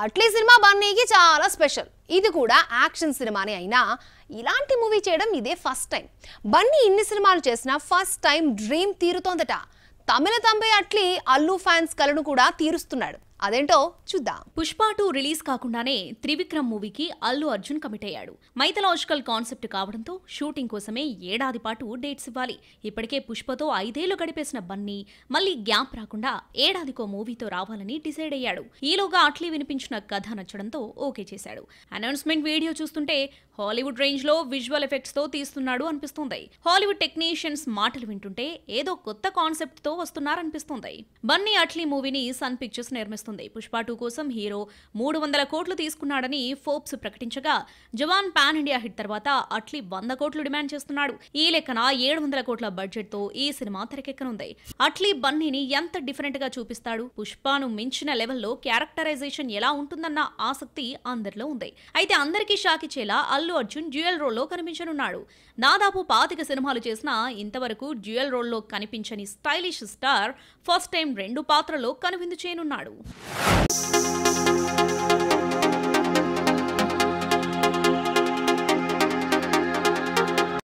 Atlee cinema బన్నీకి చాలా special. ఇది కూడా యాక్షన్ సినిమానే అయినా ఇలాంటి మూవీ చేయడం ఇదే ఫస్ట్ టైం. బన్నీ ఇన్ని సినిమాలు చేసినా ఫస్ట్ టైం డ్రీమ్ తీరుతోందట. తమిళ తంబై అట్లీ అల్లు ఫ్యాన్స్ కలను కూడా తీరుస్తున్నాడు. అదేంటో చూద్దాం. పుష్ప 2 రిలీజ్ కాకుండానే త్రివిక్రమ్ మూవీకి అల్లు అర్జున్ కమిట్ అయ్యాడు. మైథలాజికల్ కాన్సెప్ట్ కావడంతో షూటింగ్ కోసమే ఏడాది పాటు డేట్స్ ఇవ్వాలి. ఇప్పటికే పుష్పతో 5 ఏళ్లు గడిపేసిన బన్నీ మళ్ళీ గ్యాప్ రాకుండా ఏడాదికో మూవీతో రావాలని డిసైడ్ అయ్యాడు. ఈలోగా అట్లీ వినిపించిన కథ నచ్చడంతో ఓకే చేశాడు. అనౌన్స్మెంట్ వీడియో చూస్తుంటే హాలీవుడ్ రేంజ్ లో విజువల్ ఎఫెక్ట్స్ తో తీస్తున్నాడు అనిపిస్తుంది. హాలీవుడ్ టెక్నీషియన్స్ మాటలు వింటుంటే ఏదో కొత్త కాన్సెప్ట్ తో వస్తున్నారనిపిస్తుంది. బన్నీ అట్లీ మూవీని సన్ పిక్చర్స్ నిర్మిస్తుంది. పుష్ప 2 కోసం హీరో 300 కోట్లు తీసుకున్నాడని ఫోర్బ్స్ ప్రకటించగా, జవాన్ పాన్ ఇండియా హిట్ తర్వాత అట్లీ 100 కోట్లు డిమాండ్ చేస్తున్నాడు. ఈ లెక్కన 700 కోట్ల బడ్జెట్ తో ఈ సినిమా తెరకెక్కనుంది. అట్లీ బన్నీని ఎంత డిఫరెంట్ గా చూపిస్తాడు, పుష్పను మించిన లెవెల్లో క్యారెక్టరైజేషన్ ఎలా ఉంటుందన్న ఆసక్తి అందరిలో ఉంది. అయితే అందరికీ షాక్ ఇచ్చేలా అల్లు అర్జున్ డ్యూయల్ రోల్లో కనిపించనున్నాడు. దాదాపు 25 సినిమాలు చేసినా ఇంతవరకు డ్యూయల్ రోల్లో కనిపించని స్టైలిష్ స్టార్ ఫస్ట్ టైం 2 పాత్రలో కనువిందు చేయనున్నాడు.